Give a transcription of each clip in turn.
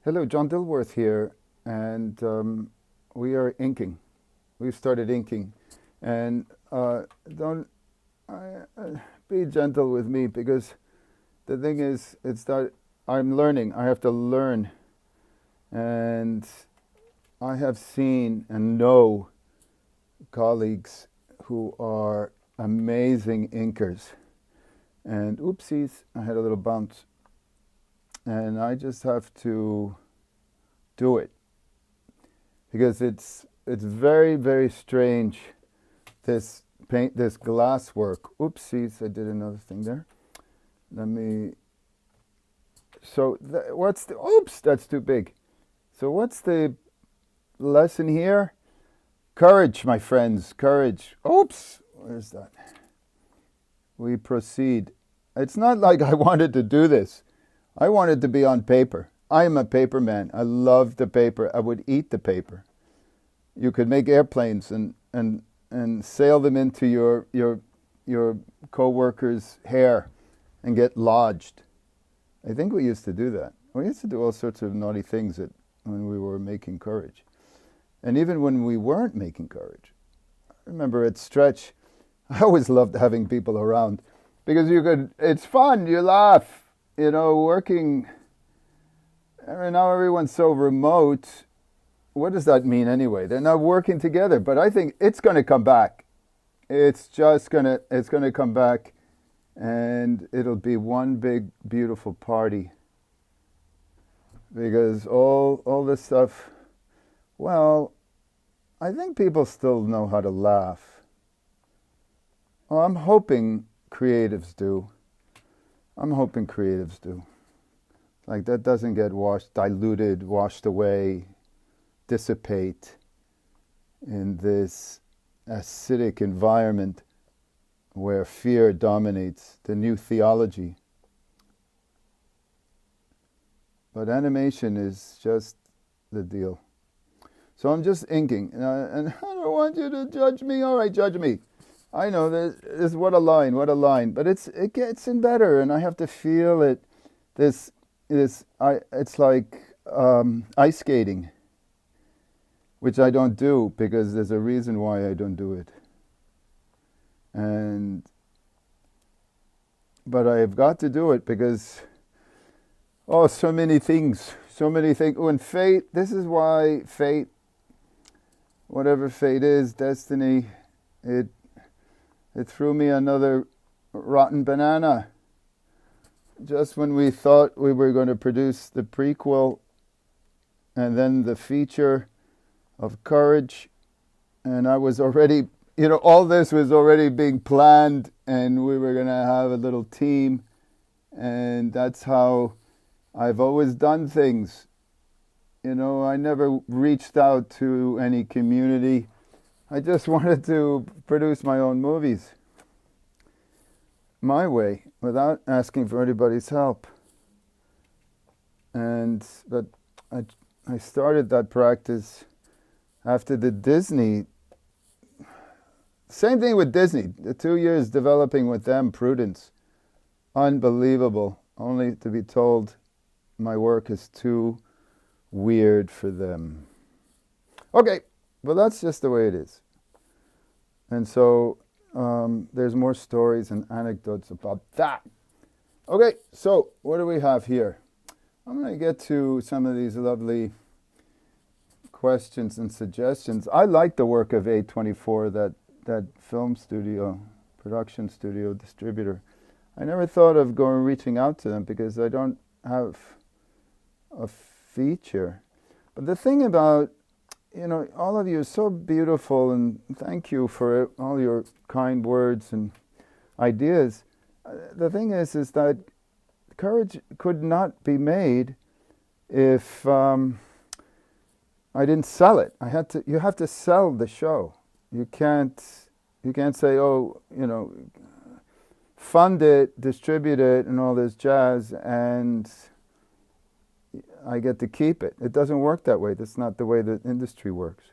Hello, John Dilworth here, and we are inking. We've started inking, and don't be gentle with me because the thing is, it's that I'm learning. I have to learn, and I have seen and know colleagues who are amazing inkers. And oopsies, I had a little bounce, and I just have to do it because it's very, very strange, this glass work. Oopsies, I did another thing there. Let me. So what's the? Oops, that's too big. So what's the lesson here? Courage, my friends, courage. Oops, where's that? We proceed. It's not like I wanted to do this. I wanted to be on paper. I am a paper man. I love the paper. I would eat the paper. You could make airplanes and sail them into your co-worker's hair and get lodged. I think we used to do that. We used to do all sorts of naughty things when we were making courage. And even when we weren't making courage. I remember at Stretch, I always loved having people around because it's fun, you laugh. Working, now everyone's so remote. What does that mean anyway? They're not working together, but I think it's going to come back. It's going to come back, and it'll be one big, beautiful party. Because all this stuff, well, I think people still know how to laugh. Well, I'm hoping creatives do. Like that doesn't get diluted, washed away, dissipate in this acidic environment where fear dominates the new theology. But animation is just the deal. So I'm just inking, and I don't want you to judge me. All right, judge me. I know this. What a line! But it gets in better, and I have to feel it. It's like ice skating, which I don't do because there's a reason why I don't do it. But I've got to do it because so many things. When fate, this is why fate, whatever fate is, destiny, it threw me another rotten banana. Just when we thought we were going to produce the prequel and then the feature of Courage, and I was already, all this was already being planned, and we were going to have a little team, and that's how I've always done things. I never reached out to any community. I just wanted to produce my own movies my way without asking for anybody's help. But I started that practice after the Disney. Same thing with Disney. The 2 years developing with them, Prudence. Unbelievable. Only to be told my work is too weird for them. Okay, well that's just the way it is. And so there's more stories and anecdotes about that. Okay, so what do we have here? I'm going to get to some of these lovely questions and suggestions. I like the work of A24, that film studio, production studio, distributor. I never thought of reaching out to them because I don't have a feature. But the thing about, all of you are so beautiful, and thank you for all your kind words and ideas. The thing is that courage could not be made if I didn't sell it. You have to sell the show. You can't say, fund it, distribute it, and all this jazz, and I get to keep it. It doesn't work that way. That's not the way the industry works.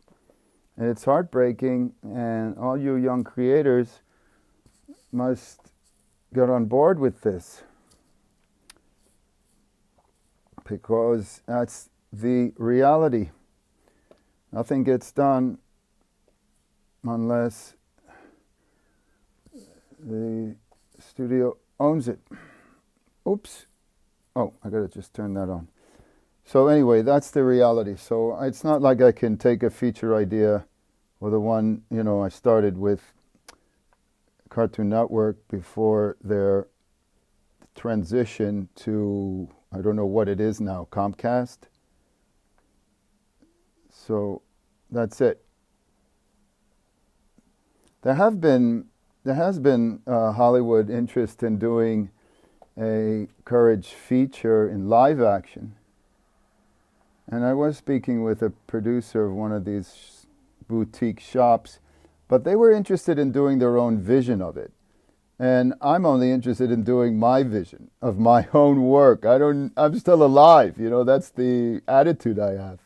And it's heartbreaking, and all you young creators must get on board with this. Because the reality. Nothing gets done unless the studio owns it. Oops. Oh, I gotta just turn that on. So anyway, that's the reality. So it's not like I can take a feature idea or the one, I started with Cartoon Network before their transition to, I don't know what it is now, Comcast. So that's it. There has been Hollywood interest in doing a Courage feature in live action. And I was speaking with a producer of one of these boutique shops, but they were interested in doing their own vision of it. And I'm only interested in doing my vision of my own work. I'm still alive, that's the attitude I have.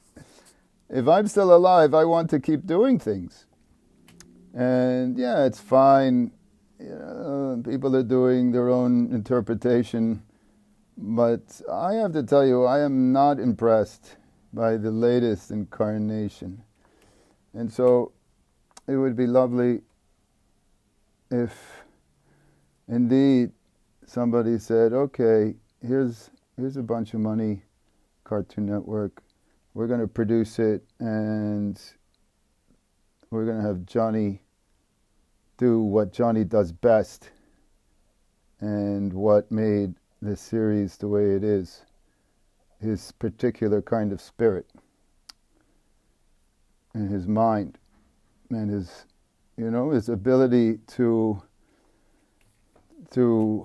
If I'm still alive, I want to keep doing things. And yeah, it's fine. People are doing their own interpretation. But I have to tell you, I am not impressed by the latest incarnation. And so it would be lovely if indeed somebody said, okay, here's a bunch of money, Cartoon Network. We're going to produce it, and we're going to have Johnny do what Johnny does best and what made the series the way it is, his particular kind of spirit and his mind and his ability to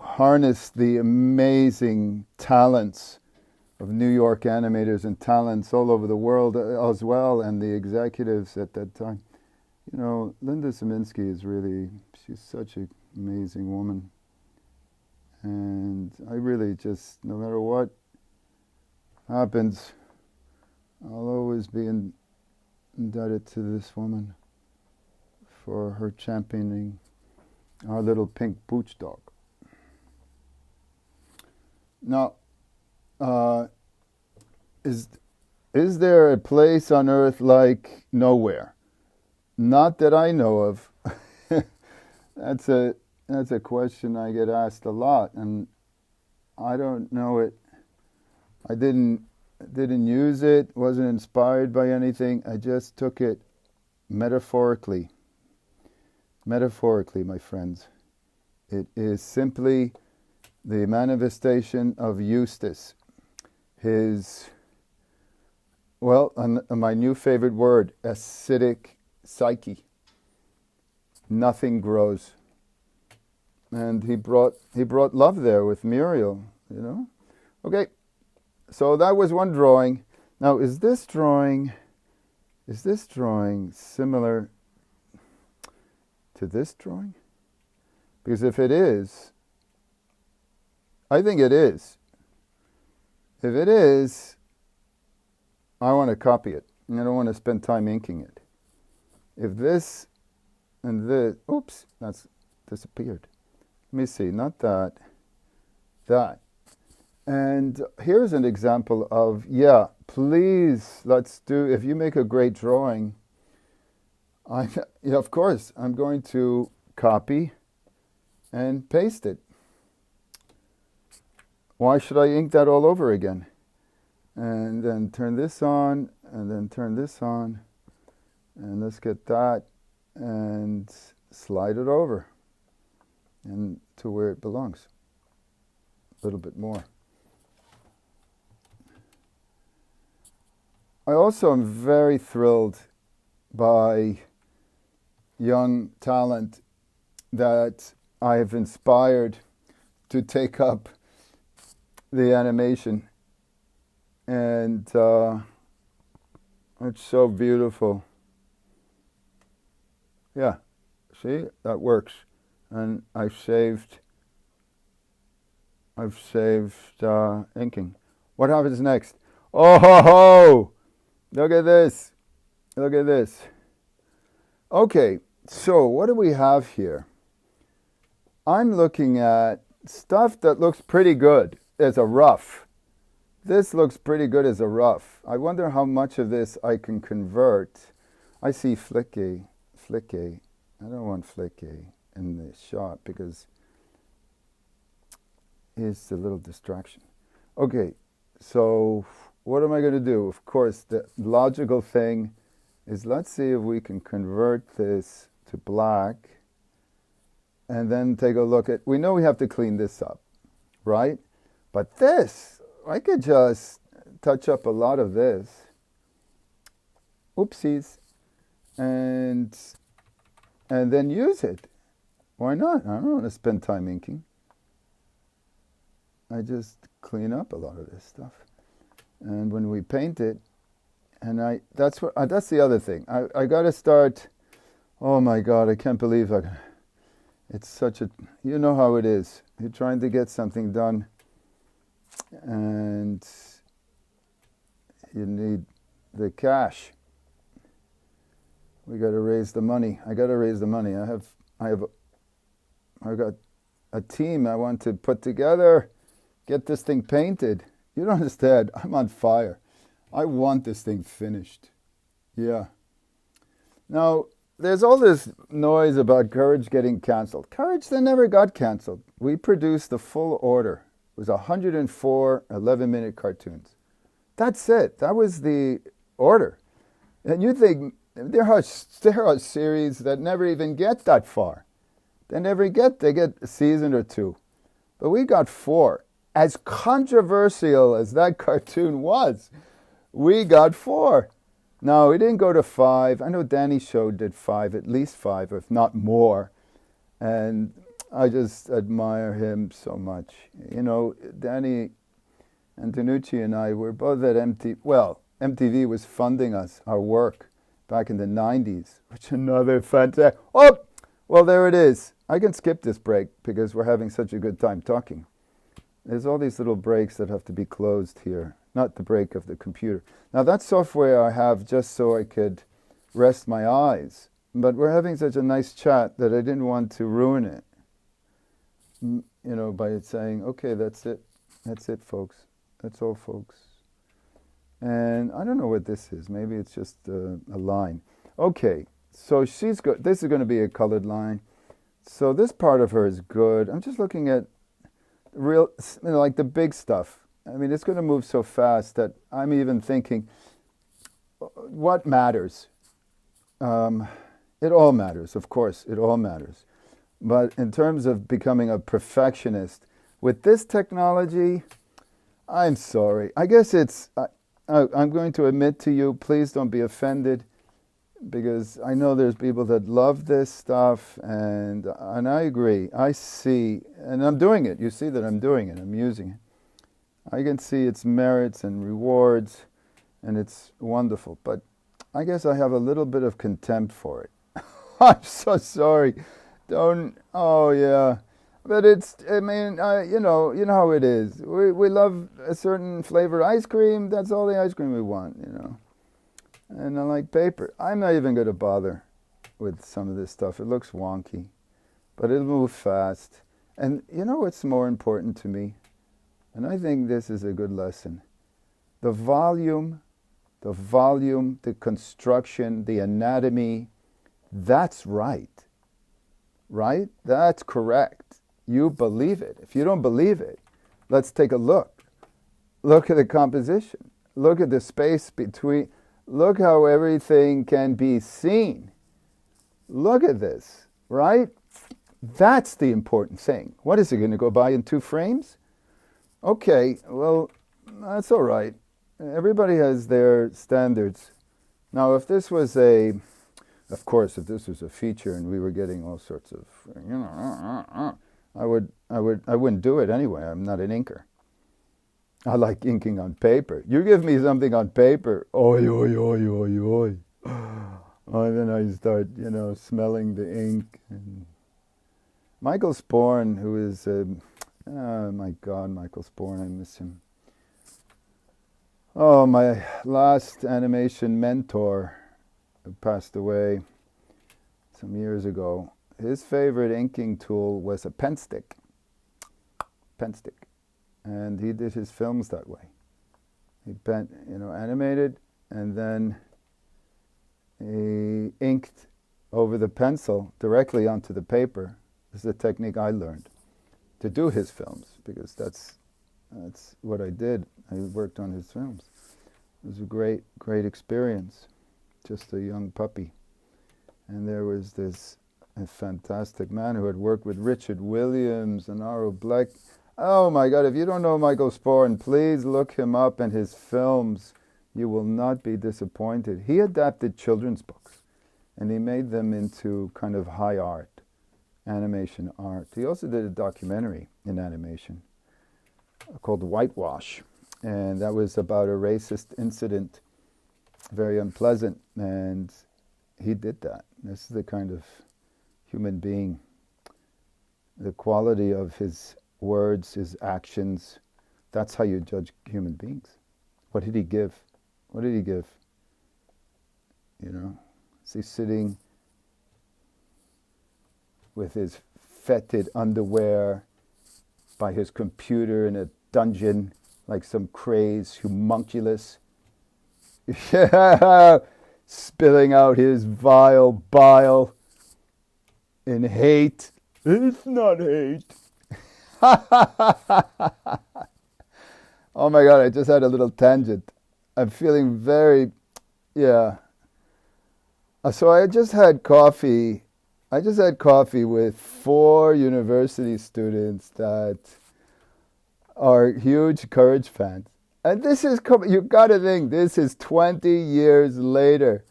harness the amazing talents of New York animators and talents all over the world as well, and the executives at that time. Linda Saminsky she's such an amazing woman. And I really just, no matter what happens, I'll always be indebted to this woman for her championing our little pink pooch dog. Now, is there a place on earth like nowhere? Not that I know of. That's a question I get asked a lot, and I don't know it. I didn't use it, wasn't inspired by anything. I just took it metaphorically. Metaphorically, my friends. It is simply the manifestation of Eustace. My new favorite word, acidic psyche. Nothing grows. And he brought love there with Muriel, Okay, so that was one drawing. Now, is this drawing similar to this drawing? Because if it is, I think it is. If it is, I want to copy it. And I don't want to spend time inking it. If this and this, oops, that's disappeared. Let me see, not that, that. And here's an example of, please, if you make a great drawing, of course, I'm going to copy and paste it. Why should I ink that all over again? And then turn this on, and then turn this on, and let's get that, and slide it over and to where it belongs. A little bit more. I also am very thrilled by young talent that I have inspired to take up the animation. And it's so beautiful. Yeah, see, that works. And I've saved inking. What happens next? Oh ho ho! Look at this. Look at this. Okay, so what do we have here? I'm looking at stuff that looks pretty good as a rough. This looks pretty good as a rough. I wonder how much of this I can convert. I see flicky. I don't want flicky in the shot because it's a little distraction. Okay, so what am I going to do? Of course, the logical thing is let's see if we can convert this to black and then take a look at, we know we have to clean this up, right? But this, I could just touch up a lot of this. Oopsies. And then use it. Why not? I don't want to spend time inking. I just clean up a lot of this stuff. And when we paint it, and that's the other thing. I got to start, oh my God, I can't believe it's such a, you know how it is. You're trying to get something done and you need the cash. We got to raise the money. I got to raise the money. I've got a team I want to put together, get this thing painted. You don't understand. I'm on fire. I want this thing finished. Yeah. Now, there's all this noise about Courage getting canceled. Courage, they never got canceled. We produced the full order. It was 104 11-minute cartoons. That's it. That was the order. And you think there are series that never even get that far. They get a season or two. But we got 4. As controversial as that cartoon was, we got 4. No, we didn't go to 5. I know Danny's show did 5, at least 5, if not more. And I just admire him so much. You know, Danny Antonucci and I were both at MTV. Well, MTV was funding us, our work, back in the 90s, which another fantastic. Oh, well, there it is. I can skip this break because we're having such a good time talking. There's all these little breaks that have to be closed here, not the break of the computer. Now, that software I have just so I could rest my eyes, but we're having such a nice chat that I didn't want to ruin it, you know, by saying, okay, that's it. That's it, folks. That's all, folks. And I don't know what this is. Maybe it's just a line. Okay, so this is going to be a colored line. So this part of her is good. I'm just looking at real, you know, like the big stuff. I mean, it's going to move so fast that I'm even thinking, what matters? It all matters, of course. It all matters. But in terms of becoming a perfectionist, with this technology, I'm sorry. I guess I'm going to admit to you, please don't be offended, because I know there's people that love this stuff, and I agree. I see, and I'm doing it. You see that I'm doing it. I'm using it. I can see its merits and rewards, and it's wonderful. But I guess I have a little bit of contempt for it. I'm so sorry. Oh yeah. But I mean, you know how it is. We love a certain flavor ice cream. That's all the ice cream we want, you know. And I like paper. I'm not even going to bother with some of this stuff. It looks wonky, but it'll move fast. And you know what's more important to me? And I think this is a good lesson. The volume, the construction, the anatomy, that's right. Right? That's correct. You believe it. If you don't believe it, let's take a look. Look at the composition. Look at the space between. Look how everything can be seen. Look at this, right? That's the important thing. What is it going to go by in 2 frames? Okay, well, that's all right. Everybody has their standards. Now, if this was a feature and we were getting all sorts of, you know, I wouldn't do it anyway. I'm not an inker. I like inking on paper. You give me something on paper, oi, oi, oi, oi, oi. And then I start, you know, smelling the ink. And Michael Sporn, who is, my God, Michael Sporn, I miss him. Oh, my last animation mentor who passed away some years ago. His favorite inking tool was a pen stick. And he did his films that way. He animated, and then he inked over the pencil directly onto the paper. This is a technique I learned to do his films, because that's what I did. I worked on his films. It was a great experience. Just a young puppy. And there was a fantastic man who had worked with Richard Williams and Arlo Black. Oh my God, if you don't know Michael Sporn, please look him up and his films. You will not be disappointed. He adapted children's books and he made them into kind of high art, animation art. He also did a documentary in animation called Whitewash, and that was about a racist incident, very unpleasant, and he did that. This is the kind of human being, the quality of his words, his actions. That's how you judge human beings. What did he give? What did he give? Is he sitting with his fetid underwear by his computer in a dungeon like some crazed homunculus? Spilling out his vile bile in hate. It's not hate. Oh my God, I just had a little tangent. I'm feeling very, So I just had coffee with 4 university students that are huge Courage fans. And this is, you got to think, this is 20 years later.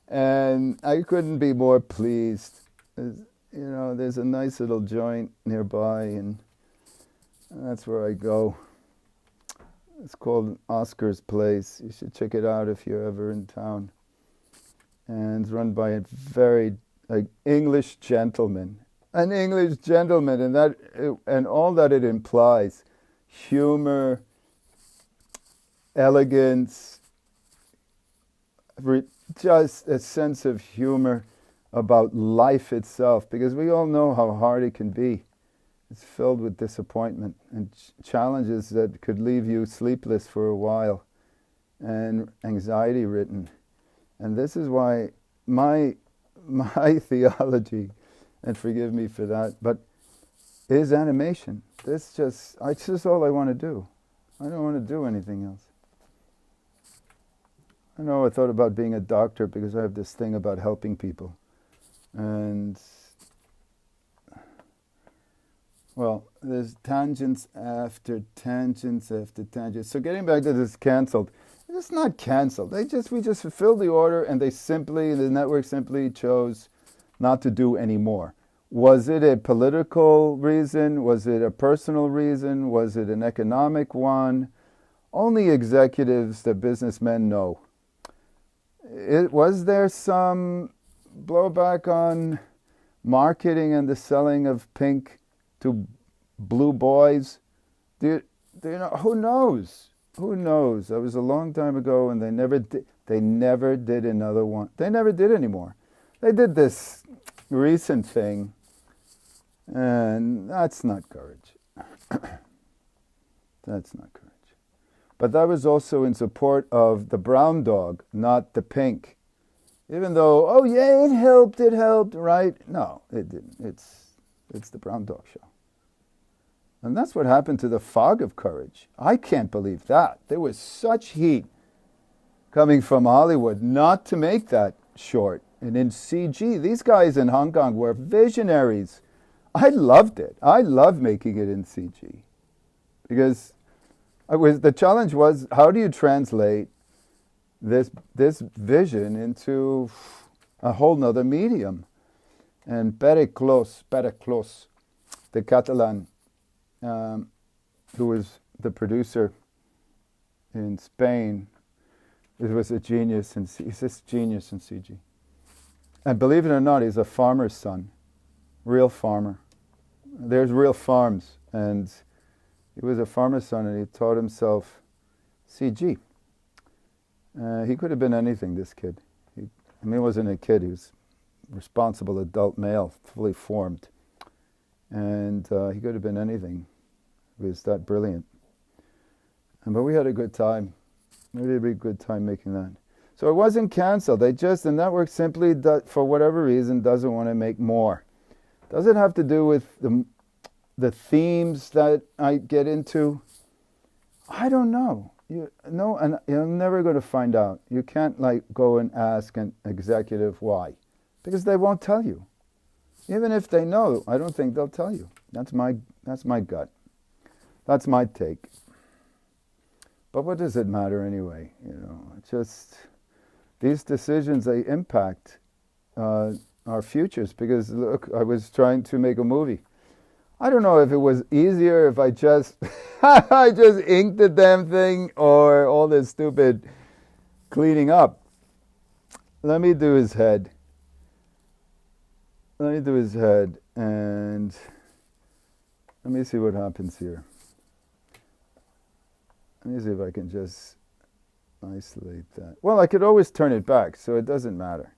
And I couldn't be more pleased. There's a nice little joint nearby, and that's where I go. It's called Oscar's Place. You should check it out if you're ever in town. And it's run by a very English gentleman. An English gentleman, and all that it implies. Humor, elegance, just a sense of humor about life itself, because we all know how hard it can be. It's filled with disappointment and challenges that could leave you sleepless for a while and anxiety-ridden. And this is why my theology, and forgive me for that, but is animation. It's just all I want to do. I don't want to do anything else. I know I thought about being a doctor because I have this thing about helping people. And, well, there's tangents after tangents after tangents. So getting back to this canceled, it's not canceled. We just fulfilled the order, and the network simply chose not to do any more. Was it a political reason? Was it a personal reason? Was it an economic one? Only executives, the businessmen, know. Was there some blowback on marketing and the selling of pink to blue boys? Do you know? Who knows? Who knows? That was a long time ago, and they never did another one. They never did anymore. They did this recent thing, and that's not courage. That's not courage. But that was also in support of the brown dog, not the pink. Even though, oh yeah, it helped, right? No, it didn't. It's the brown dog show. And that's what happened to the Fog of Courage. I can't believe that. There was such heat coming from Hollywood not to make that short. And in CG, these guys in Hong Kong were visionaries. I loved it. I loved making it in CG. Because the challenge was, how do you translate this vision into a whole nother medium? And Pere Clos, the Catalan, who was the producer in Spain, was a genius, and he's this genius in CG. And believe it or not, he's a farmer's son, real farmer. There's real farms, and he was a farmer's son, and he taught himself CG. He could have been anything, this kid. He wasn't a kid. He was a responsible adult male, fully formed. And he could have been anything. He was that brilliant. But we had a good time. Maybe it'd be a good time making that. So it wasn't canceled. The network simply, for whatever reason, doesn't want to make more. Does it have to do with the themes that I get into? I don't know. And you're never going to find out. You can't go and ask an executive why, because they won't tell you. Even if they know, I don't think they'll tell you. That's my gut. That's my take. But what does it matter anyway? It's just these decisions, they impact our futures. Because look, I was trying to make a movie. I don't know if it was easier if I just I just inked the damn thing, or all this stupid cleaning up. Let me do his head. And let me see what happens here. Let me see if I can just isolate that. Well, I could always turn it back, so it doesn't matter.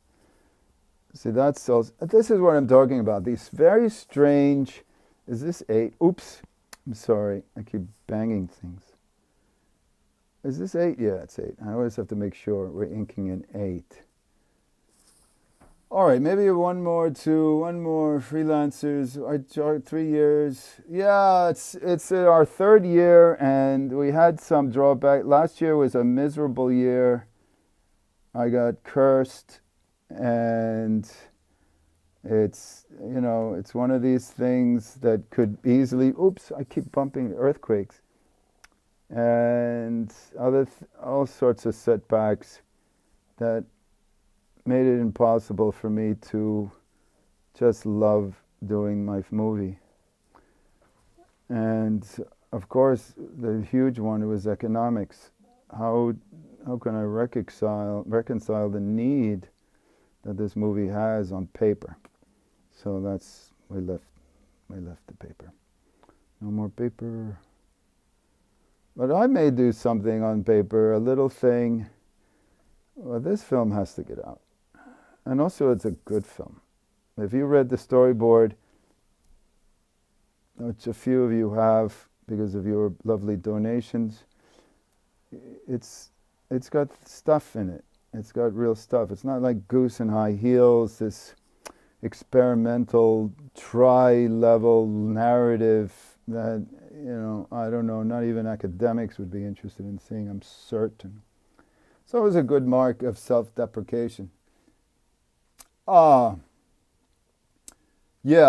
See, this is what I'm talking about. These very strange. Is this 8? Oops. I'm sorry. I keep banging things. Is this 8? Yeah, it's 8. I always have to make sure we're inking in 8. All right, maybe one more freelancers. 3 years. Yeah, it's our 3rd year, and we had some drawback. Last year was a miserable year. I got cursed, and it's one of these things that could easily. Oops! I keep bumping earthquakes, and all sorts of setbacks that made it impossible for me to just love doing my movie. And of course, the huge one was economics. How can I reconcile the need that this movie has on paper? So we left the paper. No more paper. But I may do something on paper, a little thing. Well, this film has to get out. And also, it's a good film. If you read the storyboard, which a few of you have because of your lovely donations, it's got stuff in it. It's got real stuff. It's not like Goose in High Heels, this experimental, tri-level narrative that, I don't know, not even academics would be interested in seeing, I'm certain. So it was a good mark of self-deprecation. Yeah,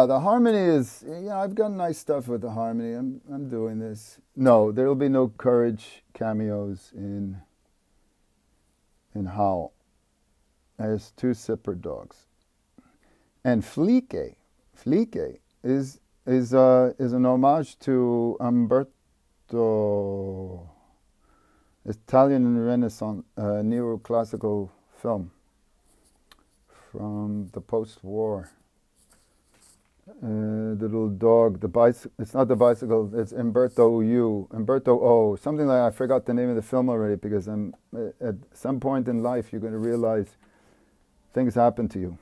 the harmony is, I've got nice stuff with the harmony. I'm doing this. No, there'll be no Courage cameos in Howl. There's 2 separate dogs. And Flique is an homage to Umberto, Italian Renaissance neoclassical film from the post-war. The little dog, the bicycle. It's not the bicycle. It's Umberto O. Something like, I forgot the name of the film already, because at some point in life you're going to realize things happen to you.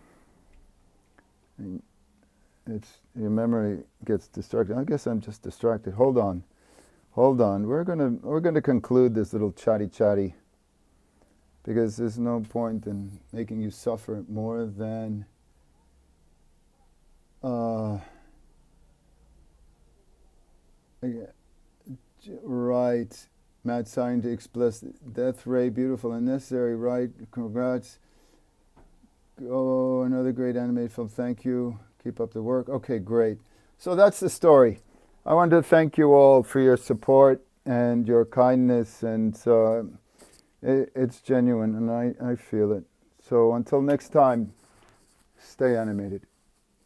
And your memory gets distracted. I guess I'm just distracted. Hold on. We're gonna conclude this little chatty, because there's no point in making you suffer more than. Right. Mad scientist plus death ray, beautiful and necessary, right? Congrats. Oh, another great animated film. Thank you. Keep up the work. Okay, great. So that's the story. I want to thank you all for your support and your kindness, and it's genuine, and I feel it. So until next time, stay animated.